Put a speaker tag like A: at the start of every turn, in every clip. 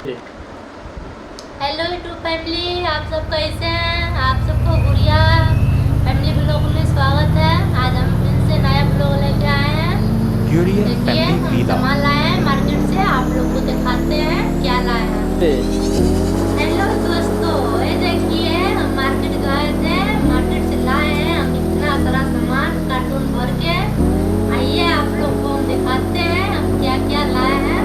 A: Hello YouTube family, आप सब कैसे हैं? आप सबको गुड़िया फैमिली ब्लॉग में स्वागत है। आज हम फिर से नया ब्लॉग लेके आए हैं। देखिए हम सामान लाए हैं मार्केट से, आप लोग को दिखाते हैं क्या लाए हैं। हेलो दोस्तों, ये देखिए हम मार्केट गए थे, मार्केट से लाए हैं हम इतना सारा सामान कार्टून भर के। आइए आप लोग को हम दिखाते हैं हम क्या क्या लाए हैं।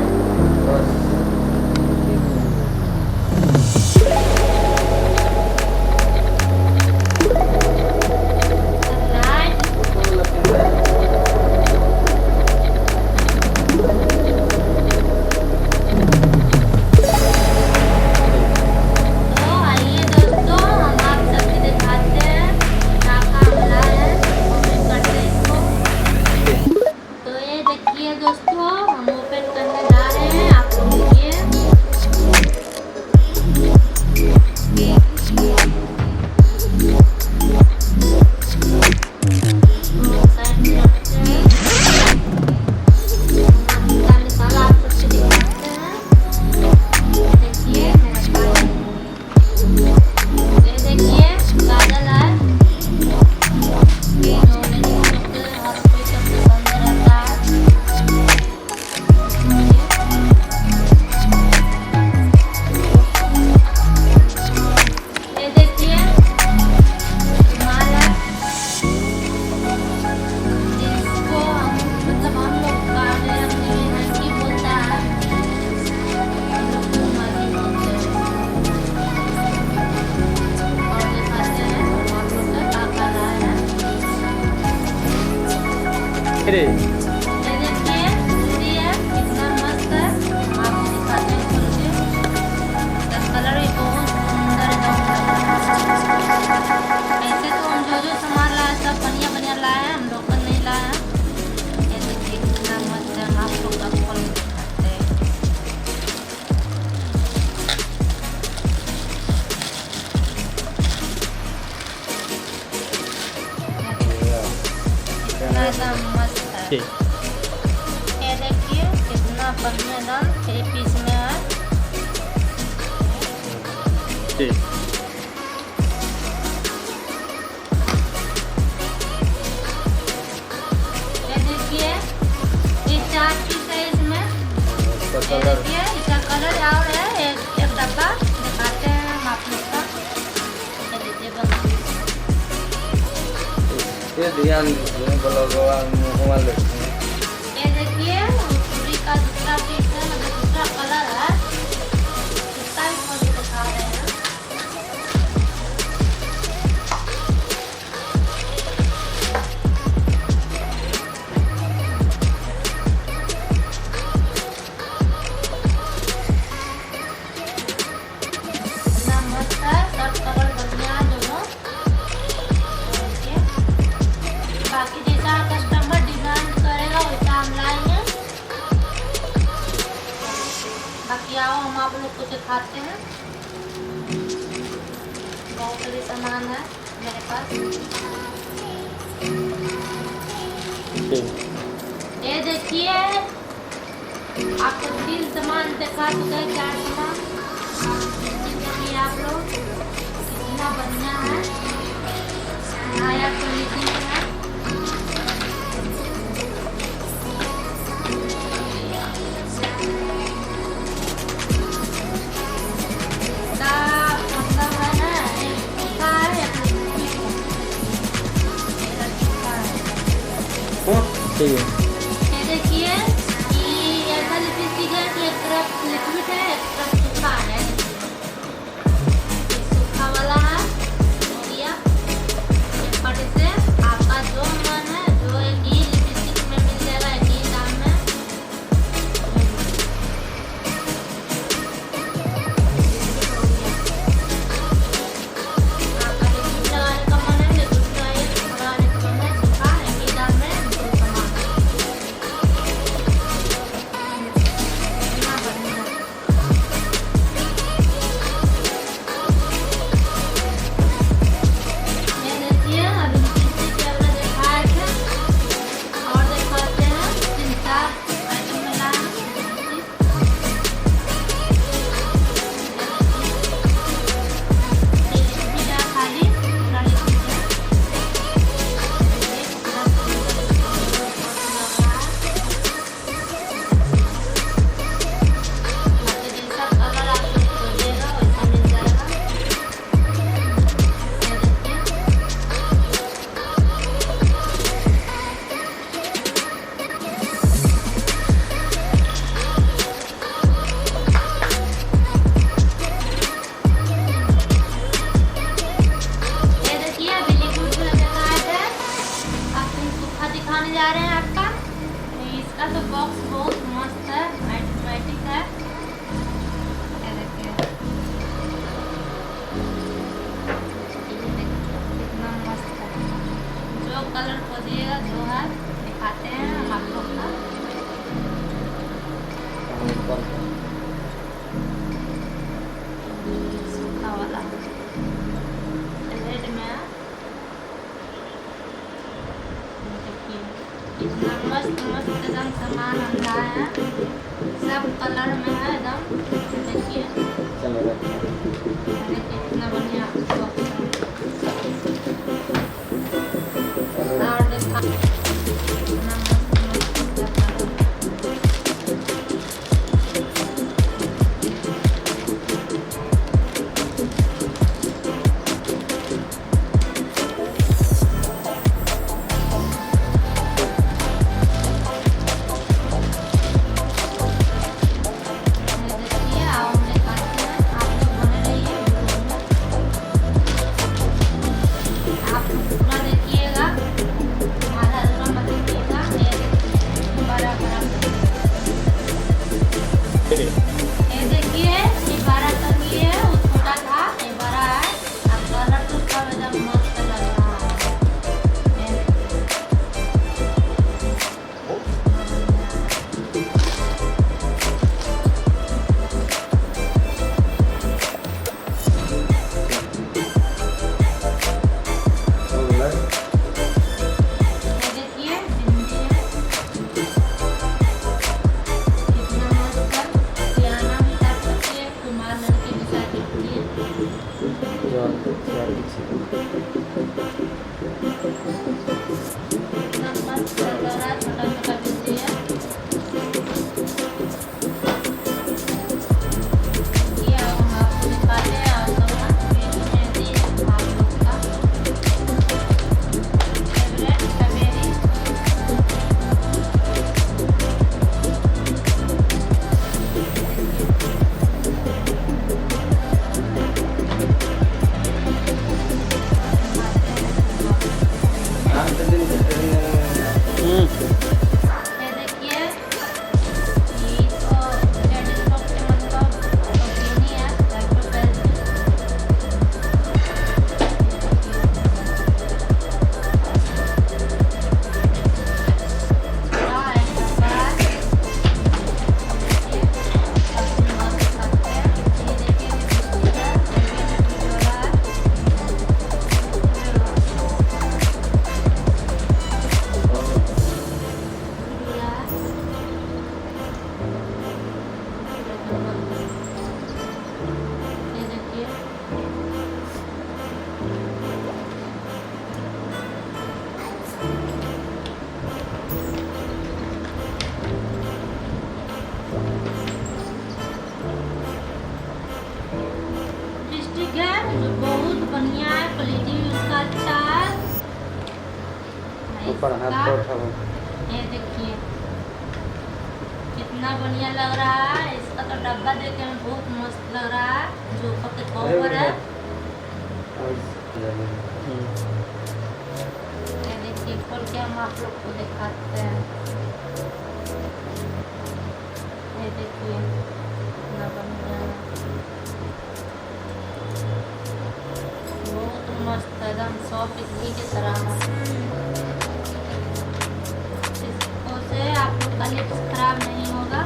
A: दोस्तों हम ओपन करने जा रहे हैं, आप लोग देखिए।
B: रे
A: कितना मस्त है, आपको दिखाते हैं खोल के। इसका कलर भी बहुत सुंदर है। ऐसे तो हम जो सामान लाए सब बढ़िया बढ़िया लाए हैं, हम लोकल नहीं लाए हैं। ये देखिए कितना मस्त है, हम आप लोग का खोल के दिखाते हैं। कितना एकदम मस्त है। ये देखिए कितना बढ़िया दाम 3 पीस में है। ये देखिए ये 4 पीस है इसमें। ये देखिए इसका कलर और है। एक डब्बा दिखाते हैं हम आप लोग का। ये देखिए बस
B: ये ध्यान मोबाइल
A: ये देखिए पूरी का दूसरा पीस है, मतलब दूसरा कलर है। इसका भी खोल के दिखा रहे हैं। इतना मस्त है, सब कलर बढ़िया है दोनों। बाकी जैसा कस्टमर डिमांड करेगा वैसा हम लाएंगे। बाकी आओ हम आप लोग को दिखाते हैं। बहुत सारे सामान है मेरे पास। ये देखिए आपको 3 सामान दिखा चुके हैं, 4 सामान। देखिए आप लोग कितना बढ़िया है, नया क्वालिटी में है। ये देखिए कि ऐसा लिपस्टिक है कि एक तरफ लिक्विड है, एक तरफ सूखा है। सूखा वाला है हो गया। ये फट से आपका जो मन है, जो एक ही लिपस्टिक में मिल जाएगा, एक ही दाम में। आपका लिपस्टिक लगाने का मन है, लिपस्टिक लगाने का मन है, सूखा एक ही दाम में दो सामान। कितना बढ़िया एकदम सामान हम लाए हैं, सब कलर में है एकदम। देखिए
B: चलो
A: देखिए कितना बढ़िया बॉक्स है। और देखा कितना मस्त मस्त है कलर। देखिए आओ हम दिखाते हैं, आप लोग बने रहिए वीडियो में। आप पूरा देखिएगा, आधा अधूरा मत देखिएगा। ये देखिए बड़ा बड़ा, ये देखिए ये बड़ा तंगी है, वो छोटा था, ये बड़ा है। अब कलर तो सब एकदम मस्त लग रहा है। ये देखिए
B: हो गया
A: ये देखिए भिंडी है, कितना मस्त है। पियाना भी कर सकते हैं, कुमार लड़के भी कर सकती है।
B: जॉन पीछे
A: कितना मस्त लग रहा है, छोटा छोटा भिंडी है। ये आओ हम आपको दिखाते हैं और सामान मेहंदी आप लोग का फेवरेट स्ट्रॉबेरी।
B: आज दिन
A: ये देखिए ये तो लेडीज लोग के मतलब बकरीनी है, घर पर पहनते हैं। पूरा है कपड़ा, देखिए सबसे मस्त दिखाते हैं। ये देखिए लिपस्टिक है, ये भी लिपस्टिक वाला है। ये देखिए लिपस्टिक है जो बहुत बढ़िया है, क्वालिटी भी उसका अच्छा है।
B: ऊपर हाथ
A: इसका-
B: पर उठाओ
A: ये देखिए कितना बढ़िया लग रहा है। इसका तो डब्बा देखने में बहुत मस्त लग रहा है, जो ऊपर के कवर है। ये देखिए खोल के हम आप लोग को दिखाते हैं। ये देखिए कितना बढ़िया है, बहुत मस्त एकदम सॉफ्ट इडली की तरह है। इसको से आप लोग का लिप्स खराब नहीं होगा।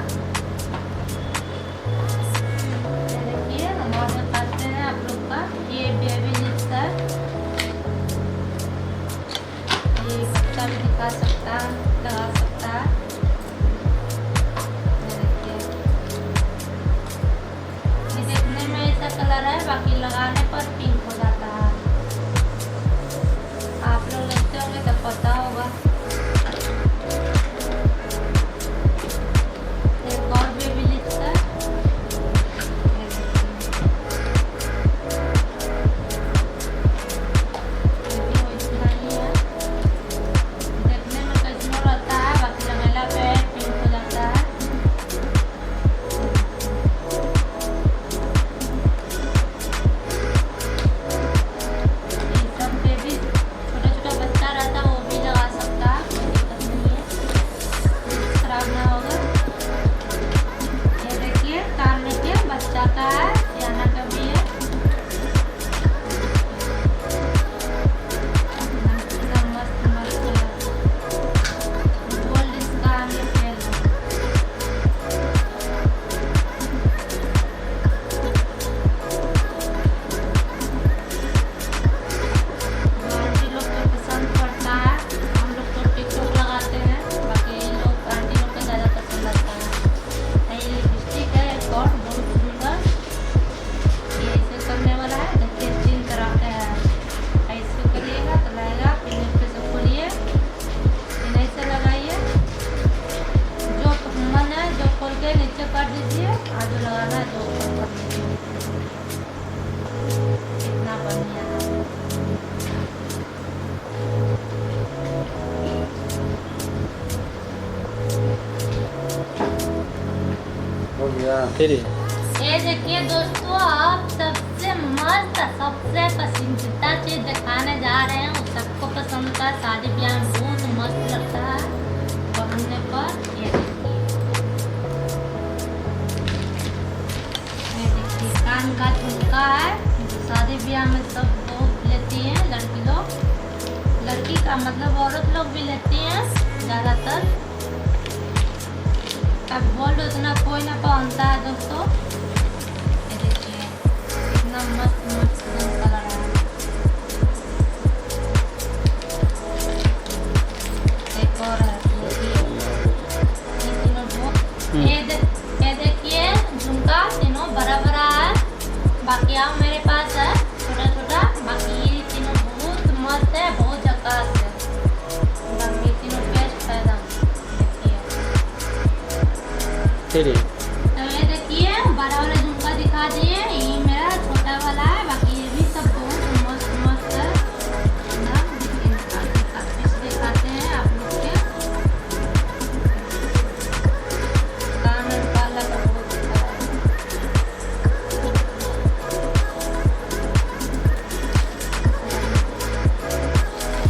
A: ये देखिए हम और बताते हैं आप लोग का, ये बेबी लिप्स है। ये बच्चा भी दिखा सकता है, लगा सकता है। ये देखिए ये देखने में ऐसा कलर है, बाकी लगाने पर पिंक हो जाता है। आप लोग लगते होंगे तो पता होगा। एक और बेबी लिप्स है। ये देखिए ये भी इतना ही है, देखने में कैसनो रहता है, बाकी लगेला पे पिंक हो जाता है।
B: फिर
A: ये देखिए दोस्तों, आप सबसे मस्त सबसे पसंदीदा चीज दिखाने जा रहे हैं। वो सबको पसंद का, शादी ब्याह में बहुत मस्त लगता है पहनने पर। ये देखिए कान का झुमका है, शादी ब्याह में सब लोग लेती हैं, लड़की लोग, लड़की का मतलब औरत लोग भी लेती हैं ज़्यादातर। अब गोल्ड उतना कोई ना पहनता है दोस्तों। ये देखिए कितना मस्त मस्त कलर है। एक और है, ये देखिए झुमका तीनों बड़ा बड़ा है, बाकी आप मेरे पास है छोटा छोटा। बाकी ये तीनों बहुत मस्त है, बहुत झकास है, ये तीनों बेस्ट है एकदम।
B: फिर
A: तो ये देखिए बड़ा वाला झुमका दिखा दिए, ये मेरा छोटा वाला है। बाकी ये भी सब बहुत मस्त मस्त है ना। दिखाते हैं आप लोग के कान वाला का बहुत अच्छा है।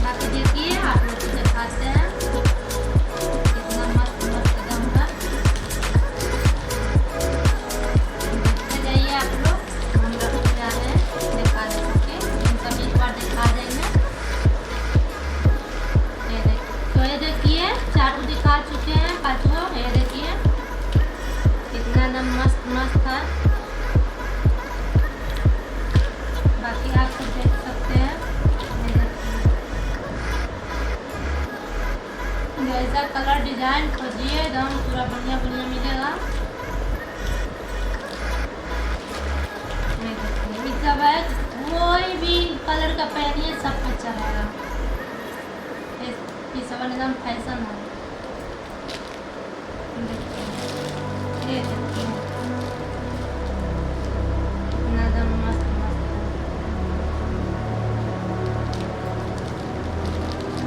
A: बाकी देखिए आप लोग को दिखाते हैं कितना मस्त मस्त एकदम है। देखते जाइए आप लोग, हम लोग जा रहे हैं दिखा देंगे, इनका भी एक बार दिखा देंगे। ये देखिए, तो ये देखिए चारों दिखा चुके हैं, पांचों। ये देखिए कितना एकदम मस्त मस्त है। बाकी आप सब देख सकते हैं। ये देखिए जैसा कलर डिजाइन खोजिए एकदम पूरा बढ़िया बढ़िया मिलेगा। ये सब है, कोई भी कलर का पहनिए सब कुछ चलेगा। ये सब एकदम फैशन है। ये देखिए कितना एकदम मस्त मस्त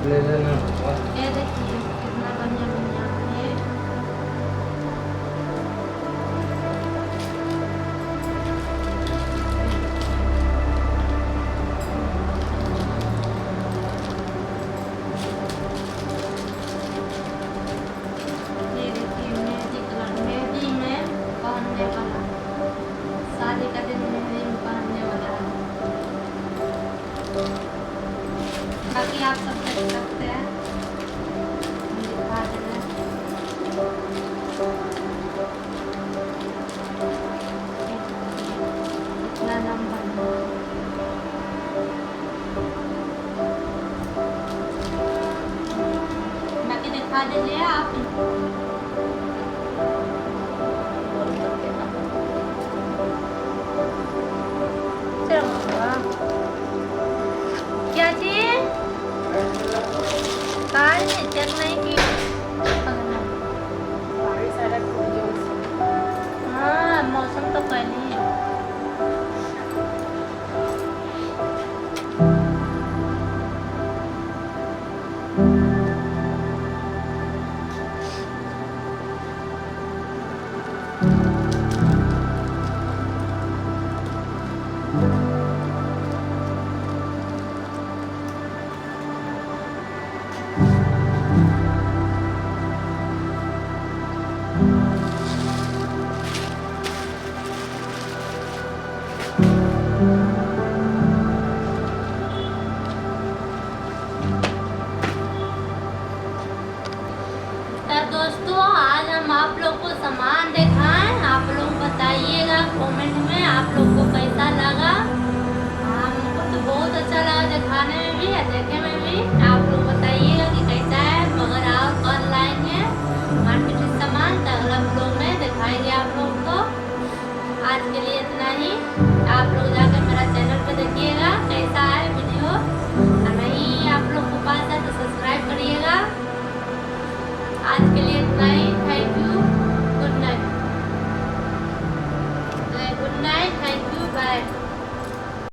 B: ले लेना।
A: है। ये देखिए कितना बढ़िया बढ़िया है। ये देखिए मेहंदी कलर, मेहंदी में पहनने वाला, शादी का दिन मेहंदी में पहनने वाला है। बाकी आप सब देख सकते हैं, हम दिखा दे रहे हैं। इतना नंबर बाकी दिखा दीजिए आप। क्या चीज कार में चेक नहीं की? हाँ मौसम तो पहले ही है। दोस्तों आज हम आप लोग को सामान दिखाएं, आप लोग बताइएगा कमेंट में आप लोग को कैसा लगा। हमको तो बहुत अच्छा लगा दिखाने में भी और देखने में भी। आप लोग बताइएगा कि कैसा है। मगर आप कल लाएंगे मार्केट से सामान तो अगला ब्लॉग में दिखाएंगे आप लोग को। आज के लिए इतना ही। आप लोग जाकर मेरा चैनल पे देखिएगा कैसा है वीडियो, और नहीं आप लोग को पास है तो सब्सक्राइब करिएगा। आज के लिए